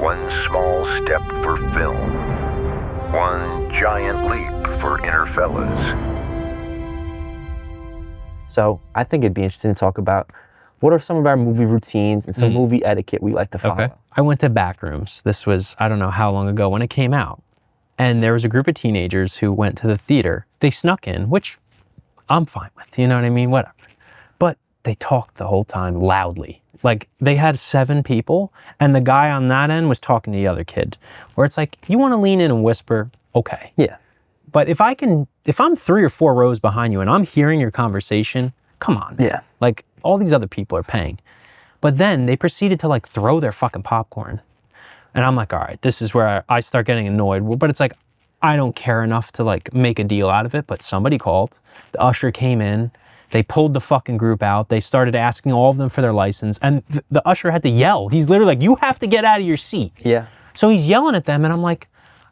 One small step for film. One giant leap for Interfellas. So I think it'd be interesting to talk about what are some of our movie routines and some movie etiquette we like to follow. Okay. I went to Backrooms. This was, I don't know how long ago when it came out. And there was a group of teenagers who went to the theater. They snuck in, which I'm fine with, you know what I mean? Whatever. But they talked the whole time loudly. Like, they had 7 people, and the guy on that end was talking to the other kid. Where it's like, you want to lean in and whisper, okay. Yeah. But if I'm 3 or 4 rows behind you and I'm hearing your conversation, come on. Yeah. Like, all these other people are paying. But then they proceeded to like throw their fucking popcorn. And I'm like, all right, this is where I start getting annoyed. But it's like, I don't care enough to like make a deal out of it. But somebody called, the usher came in, they pulled the fucking group out. They started asking all of them for their license. And the usher had to yell. He's literally like, you have to get out of your seat. Yeah. So he's yelling at them and I'm like,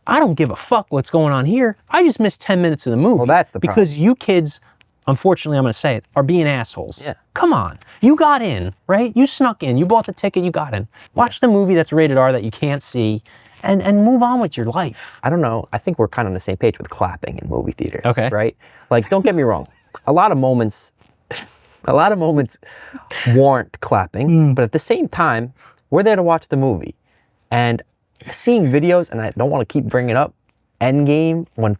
I don't give a fuck what's going on here. I just missed 10 minutes of the movie. Well, that's the problem. Because you kids, unfortunately, I'm going to say it, are being assholes. Yeah. Come on. You got in, right? You snuck in. You bought the ticket. You got in. Watch the movie that's rated R that you can't see and move on with your life. I don't know. I think we're kind of on the same page with clapping in movie theaters. Okay. Right? Like, don't get me wrong. A lot of moments warrant clapping, but at the same time, we're there to watch the movie. And seeing videos, and I don't want to keep bringing it up, Endgame, when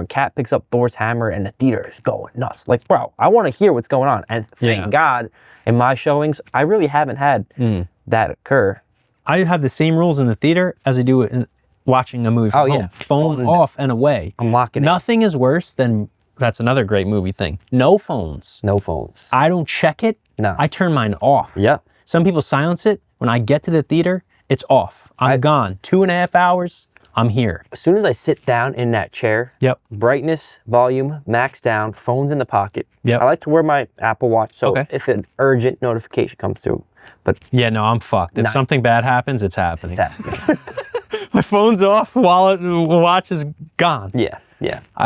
Cap picks up Thor's hammer and the theater is going nuts. Like, bro, I want to hear what's going on. And thank God, in my showings, I really haven't had that occur. I have the same rules in the theater as I do in watching a movie from home. Phone off and away. I'm locking it. Nothing is worse than, that's another great movie thing, no phones. No phones. I don't check it. No. I turn mine off. Yeah. Some people silence it. When I get to the theater, it's off. I'm gone. 2.5 hours, I'm here. As soon as I sit down in that chair, brightness, volume, max down, phone's in the pocket. Yep. I like to wear my Apple Watch, so if an urgent notification comes through. But yeah, no, I'm fucked. If something bad happens, it's happening. it's happening. My phone's off, wallet, watch is gone. Yeah.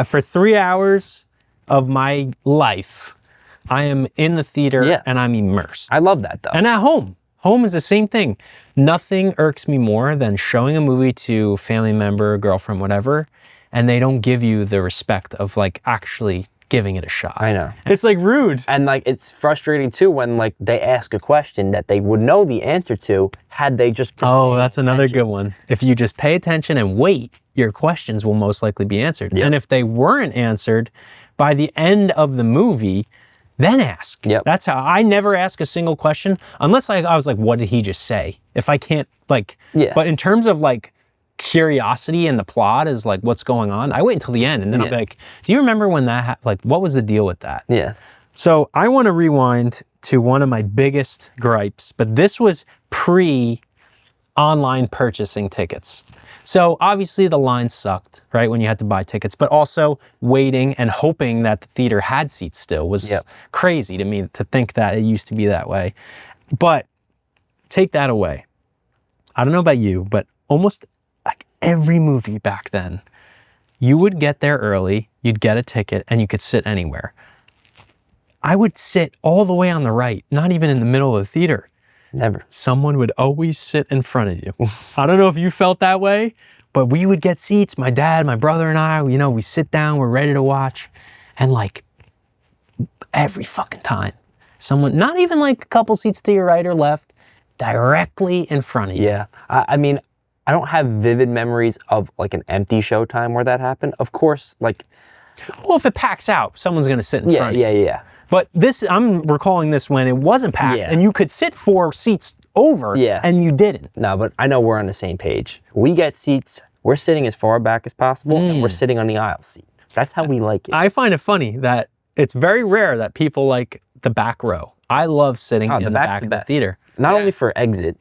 For 3 hours of my life, I am in the theater and I'm immersed. I love that, though. And at home. Home is the same thing. Nothing irks me more than showing a movie to a family member, girlfriend, whatever, and they don't give you the respect of like actually giving it a shot. I know. It's like rude. And like, it's frustrating too when like they ask a question that they would know the answer to had they just been Oh, that's another good one. If you just pay attention and wait, your questions will most likely be answered. Yep. And if they weren't answered by the end of the movie, then ask. Yep. That's how I never ask a single question unless I was like, what did he just say? If I can't like, but in terms of like curiosity and the plot is like what's going on, I wait until the end and then I'll be like, do you remember when that like, what was the deal with that? Yeah. So I want to rewind to one of my biggest gripes, but this was pre-online purchasing tickets. So obviously the line sucked, right, when you had to buy tickets, but also waiting and hoping that the theater had seats still was crazy to me to think that it used to be that way. But take that away. I don't know about you, but almost like every movie back then, you would get there early, you'd get a ticket, and you could sit anywhere. I would sit all the way on the right, not even in the middle of the theater. Never. Someone would always sit in front of you. I don't know if you felt that way, but we would get seats. My dad, my brother and I, you know, we sit down, we're ready to watch. And like every fucking time, someone, not even like a couple seats to your right or left, directly in front of you. Yeah. I mean, I don't have vivid memories of like an empty showtime where that happened. Of course, like. Well, if it packs out, someone's going to sit in front of you. Yeah. But this, I'm recalling this when it wasn't packed and you could sit 4 seats over and you didn't. No, but I know we're on the same page. We get seats, we're sitting as far back as possible and we're sitting on the aisle seat. That's how we like it. I find it funny that it's very rare that people like the back row. I love sitting in the back of the theater. Not only for exit,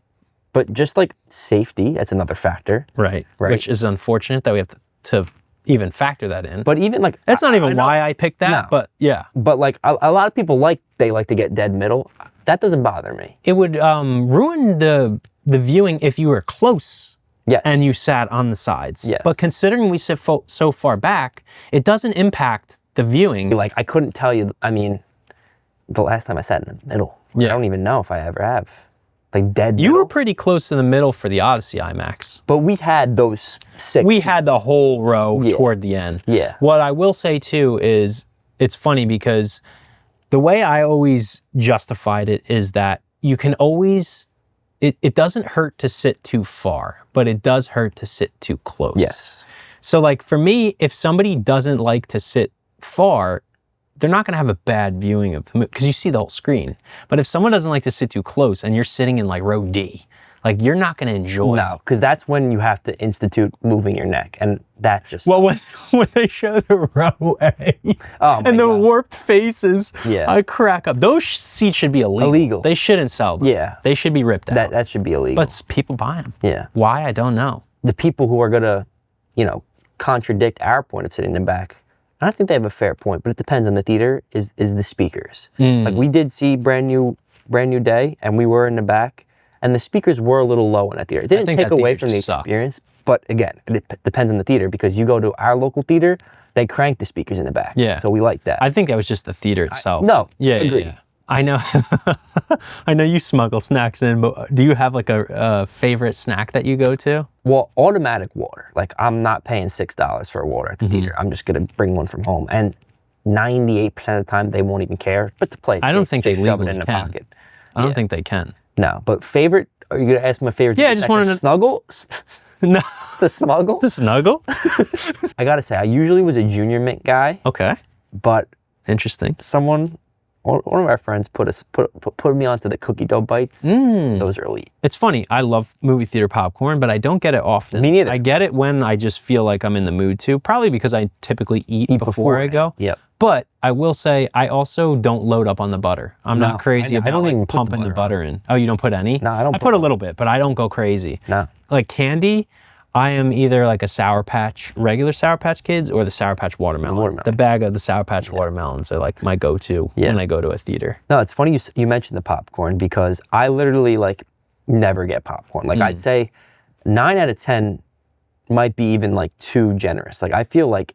but just like safety, that's another factor. Right. Which is unfortunate that we have to even factor that in. But even like that's not even why I picked that, but yeah. But like a lot of people they like to get dead middle. That doesn't bother me. It would ruin the viewing if you were close and you sat on the sides. Yes. But considering we sit so far back, it doesn't impact the viewing. Like I couldn't tell you, I mean, the last time I sat in the middle. I don't even know if I ever have. like dead You were middle. pretty close to the middle for the Odyssey IMAX. But we had those 6. We had the whole row Yeah. toward the end. Yeah. What I will say too is it's funny because the way I always justified it is that you can always, it doesn't hurt to sit too far, but it does hurt to sit too close. Yes. So like for me, if somebody doesn't like to sit far, they're not going to have a bad viewing of the movie because you see the whole screen. But if someone doesn't like to sit too close and you're sitting in like row D, like you're not going to enjoy it. No, because that's when you have to institute moving your neck, and that just Well, when they show the row A Oh my and the God. warped faces, Yeah. I crack up. Those seats should be illegal. Illegal. They shouldn't sell them. Yeah. They should be ripped out. that should be illegal. But people buy them. yeah, Why? I don't know. the people who are gonna, contradict our point of sitting in the back, I think they have a fair point, but it depends on the theater. Is the speakers? Like we did see brand new day, and we were in the back, and the speakers were a little low in that theater. It didn't think take that away theater from the just sucked. experience, but again, it depends on the theater because you go to our local theater, they crank the speakers in the back. Yeah. So we like that. I think that was just the theater itself. no, Yeah, agreed. yeah. I know. I know you smuggle snacks in, but do you have like a favorite snack that you go to? Well, automatic water. Like I'm not paying $6 for a water at the Mm-hmm. theater. I'm just gonna bring one from home, and 98% of the time they won't even care. But to play, it I don't safe, think just they shove it legally in the can. pocket. I don't Yeah. think they can. No, but favorite? Are you gonna ask my favorite? Yeah, I thing? just Like wanted the to- snuggle. No, The smuggle. the snuggle? I gotta say, I usually was a junior mint guy, Okay, but interesting. one of our friends put me onto the cookie dough bites. Those are elite. It's funny. I love movie theater popcorn, but I don't get it often. Me neither. I get it when I just feel like I'm in the mood to, probably because I typically eat before I go. Yep. But I will say I also don't load up on the butter. I'm No, not crazy I about don't like, even put the pumping the butter butter in. Oh, you don't put any? No, I don't I put put a little bit, but I don't go crazy. No. Like candy, I am either like a regular Sour Patch Kids, or the Sour Patch watermelon. watermelon. The bag of the Sour Patch watermelons are like my go-to when I go to a theater. No, it's funny you mentioned the popcorn because I literally like never get popcorn. Like I'd say 9 out of 10 might be even like too generous. Like I feel like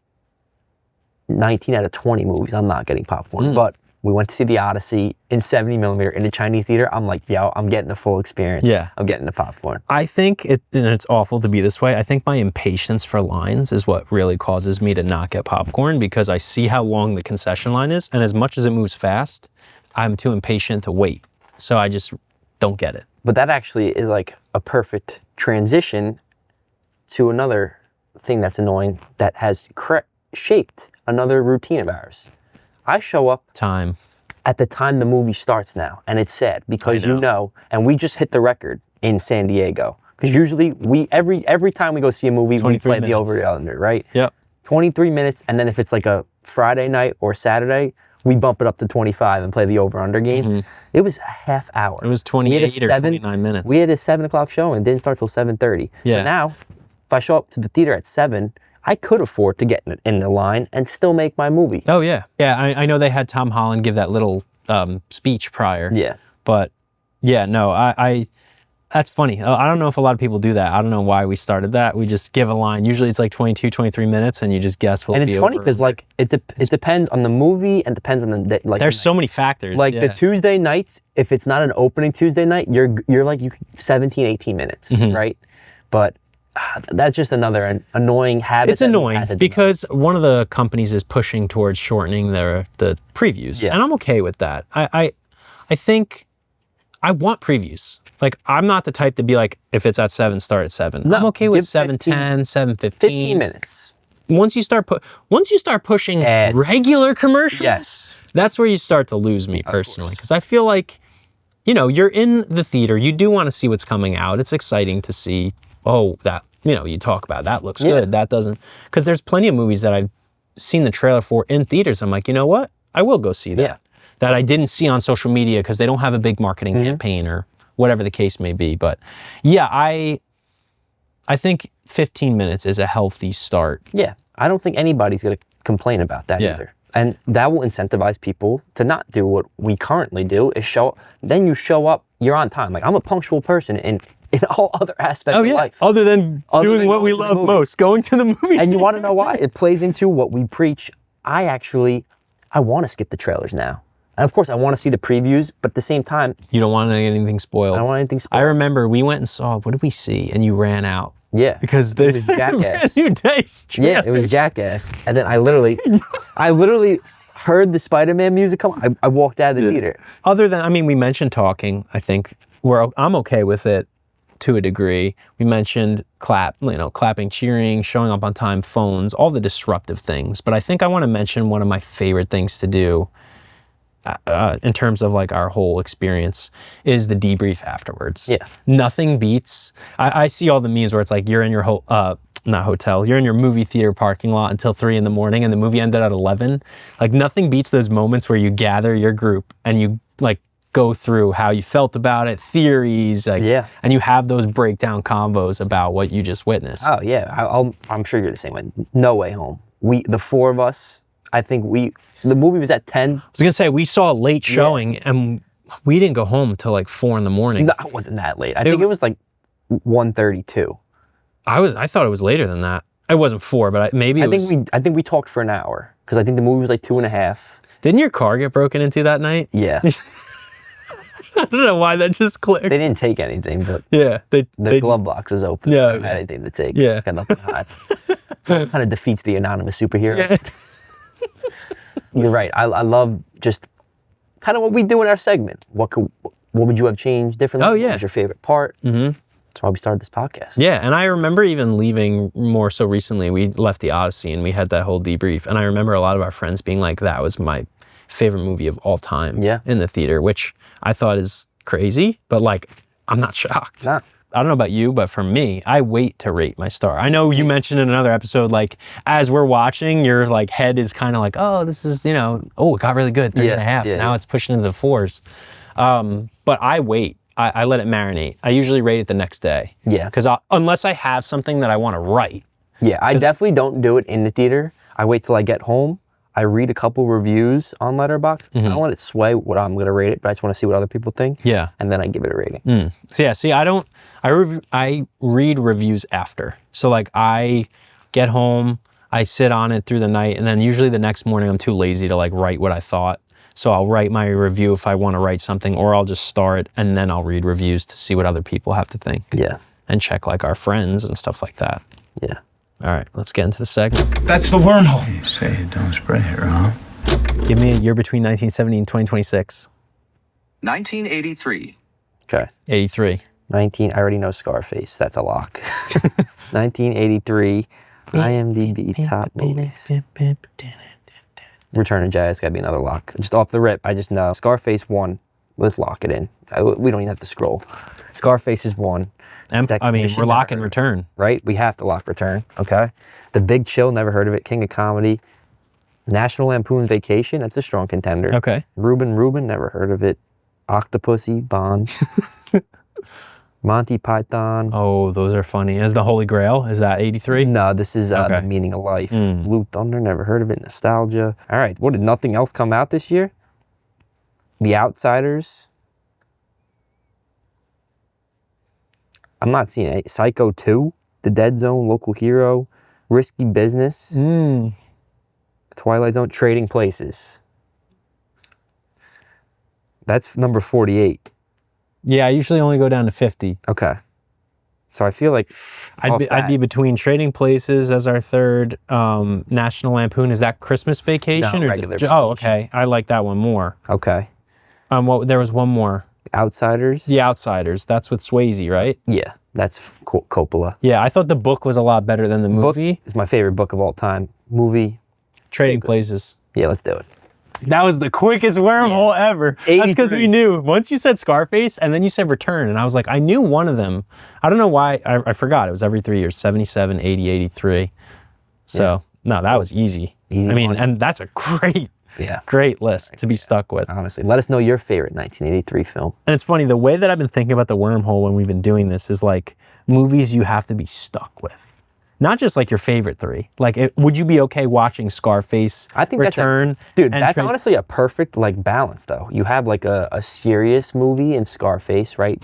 19 out of 20 movies I'm not getting popcorn. But we went to see the Odyssey in 70 millimeter in the Chinese theater. I'm like, yo, I'm getting the full experience. Yeah. I'm getting the popcorn. I think and it's awful to be this way. I think my impatience for lines is what really causes me to not get popcorn because I see how long the concession line is, and as much as it moves fast, I'm too impatient to wait. So I just don't get it. But that actually is like a perfect transition to another thing that's annoying that has shaped another routine of ours. I show up Time. at the time the movie starts now, and it's sad because I know. and we just hit the record in San Diego. Because usually every time we go see a movie, we 23 play the minutes. over the under, right? Yep. 23 minutes, and then if it's like a Friday night or Saturday, we bump it up to 25 and play the over under game. It was a half hour. It was We had a 28 or 29 minutes. We had a 7 o'clock show and it didn't start till 7:30. Yeah. So now, if I show up to the theater at 7, I could afford to get in the line and still make my movie. Oh, yeah. Yeah, I know they had Tom Holland give that little speech prior. Yeah. But yeah, no, I that's funny. I don't know if a lot of people do that. I don't know why we started that. We just give a line. Usually it's like 22, 23 minutes and you just guess what And will be it's funny over. because like it depends on the movie and depends on the like. There's so many factors. like yeah. the Tuesday nights, if it's not an opening Tuesday night, you're like 17, 18 minutes, right? But that's just another annoying habit. It's that we've annoying had to because one of the companies is pushing towards shortening the previews, Yeah. and I'm okay with that. I think I want previews. Like I'm not the type to be like, if it's at 7, start at 7. No, I'm okay with give 7:10, 7:15. 15 minutes. Once you start pushing Ads. regular commercials, Yes. that's where you start to lose me personally. Because I feel like, you're in the theater, you do want to see what's coming out. It's exciting to see. Oh, that you talk about that looks Yeah. good. That doesn't, because there's plenty of movies that I've seen the trailer for in theaters. I'm like, you know what? I will go see that. Yeah. That I didn't see on social media because they don't have a big marketing campaign or whatever the case may be. But yeah, I think 15 minutes is a healthy start. Yeah, I don't think anybody's going to complain about that Yeah. either. And that will incentivize people to not do what we currently do, is show up. Then you show up, you're on time. Like I'm a punctual person in all other aspects of life. Other than doing than what we going to the love movies. most, going to the movies. And you want to know why? It plays into what we preach. I want to skip the trailers now. And of course, I want to see the previews, but at the same time, You don't want anything spoiled. I don't want anything spoiled. I remember we went and saw, what did we see? And you ran out. Yeah. Because it was Jackass. New Days Yeah, it was Jackass. And then I literally heard the Spider-Man music come. I walked out of the theater. Other than, I mean, we mentioned talking. I think I'm okay with it to a degree. We mentioned clapping, cheering, showing up on time, phones, all the disruptive things. But I think I want to mention one of my favorite things to do in terms of like our whole experience is the debrief afterwards. Yeah. Nothing beats. I see all the memes where it's like you're in your you're in your movie theater parking lot until 3 a.m. and the movie ended at 11. Like nothing beats those moments where you gather your group and you like go through how you felt about it, theories, like, and you have those breakdown combos about what you just witnessed. Oh yeah, I'm sure you're the same way. No Way Home. The four of us, I think the movie was at 10. I was gonna say we saw a late showing and we didn't go home till like 4 a.m. No, it wasn't that late. I think it was like 1:32. I thought it was later than that. It wasn't 4, but maybe it was. I think we talked for an hour because I think the movie was like 2.5. Didn't your car get broken into that night? Yeah. I don't know why that just clicked. They didn't take anything, but yeah, the glove box was open. Yeah, I didn't have anything to take. Yeah, got nothing to hide. Kind of defeats the anonymous superhero. Yeah. You're right. I love just kind of what we do in our segment. What would you have changed differently? Oh yeah. What was your favorite part? Mm-hmm. That's why we started this podcast. Yeah, and I remember even leaving more so recently. We left the Odyssey and we had that whole debrief, and I remember a lot of our friends being like, "That was my favorite movie of all time." Yeah. In the theater, which I thought is crazy, but like I'm not shocked. Nah. I don't know about you, but for me, I wait to rate my star. I know you mentioned in another episode, like as we're watching, your like head is kind of like, oh, this is, it got really good, 3.5. Now it's pushing into the 4s. But I wait. I let it marinate. I usually rate it the next day. Yeah. Because unless I have something that I want to write. Yeah, I definitely don't do it in the theater. I wait till I get home. I read a couple reviews on Letterboxd. I don't let it sway what I'm going to rate it, but I just want to see what other people think. Yeah. And then I give it a rating. So yeah, see, I read reviews after. So like I get home, I sit on it through the night, and then usually the next morning I'm too lazy to like write what I thought. So I'll write my review if I want to write something, or I'll just start and then I'll read reviews to see what other people have to think. Yeah. And check like our friends and stuff like that. Yeah. All right, let's get into the segment. That's the wormhole. You say you don't spray her, huh? Give me a year between 1970 and 2026. 1983. Okay. 83. I already know Scarface. That's a lock. 1983, IMDb top movies. Return of Jazz gotta be another lock. Just off the rip, I just know. Scarface 1. Let's lock it in. We don't even have to scroll. Scarface is 1. We're locking Return. Right? We have to lock Return, okay? The Big Chill, never heard of it. King of Comedy. National Lampoon Vacation, that's a strong contender. Okay. Reuben, never heard of it. Octopussy, Bond. Monty Python. Oh, those are funny. Is the Holy Grail, is that 83? No, this is The Meaning of Life. Blue Thunder, never heard of it. Nostalgia. All right, what, did nothing else come out this year? The Outsiders. I'm not seeing it. Psycho 2, The Dead Zone, Local Hero, Risky Business, Twilight Zone, Trading Places. That's number 48. Yeah, I usually only go down to 50. Okay. So I feel like I'd be between Trading Places as our third, National Lampoon. Is that Christmas Vacation? No, or regular Oh, Vacation. okay. I like that one more. Okay. There was one more. Outsiders? The Outsiders. That's with Swayze, right? Yeah, that's Coppola. Yeah, I thought the book was a lot better than the movie. Book is my favorite book of all time. Movie. Trading Places. Yeah, let's do it. That was the quickest wormhole ever. That's because we knew. Once you said Scarface and then you said Return, and I was like, I knew one of them. I don't know why. I forgot. It was every 3 years. 77, 80, 83. So, no, that was easy. Easy I mean, one. and that's a great list to be stuck with. Honestly, let us know your favorite 1983 film. And it's funny, the way that I've been thinking about the wormhole when we've been doing this is like movies you have to be stuck with. Not just like your favorite 3. Like, would you be okay watching Scarface, I think Return? That's honestly a perfect like balance though. You have like a serious movie in Scarface, right?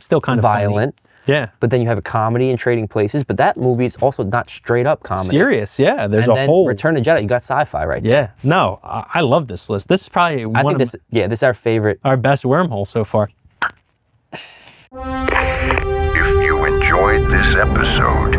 Still kind of violent, Yeah. But then you have a comedy in Trading Places, but that movie is also not straight up comedy. Serious, yeah. There's And a then whole Return of the Jedi, you got sci-fi right there. Yeah. No, I love this list. This is probably I think this is our favorite. our best wormhole so far. If you enjoyed this episode,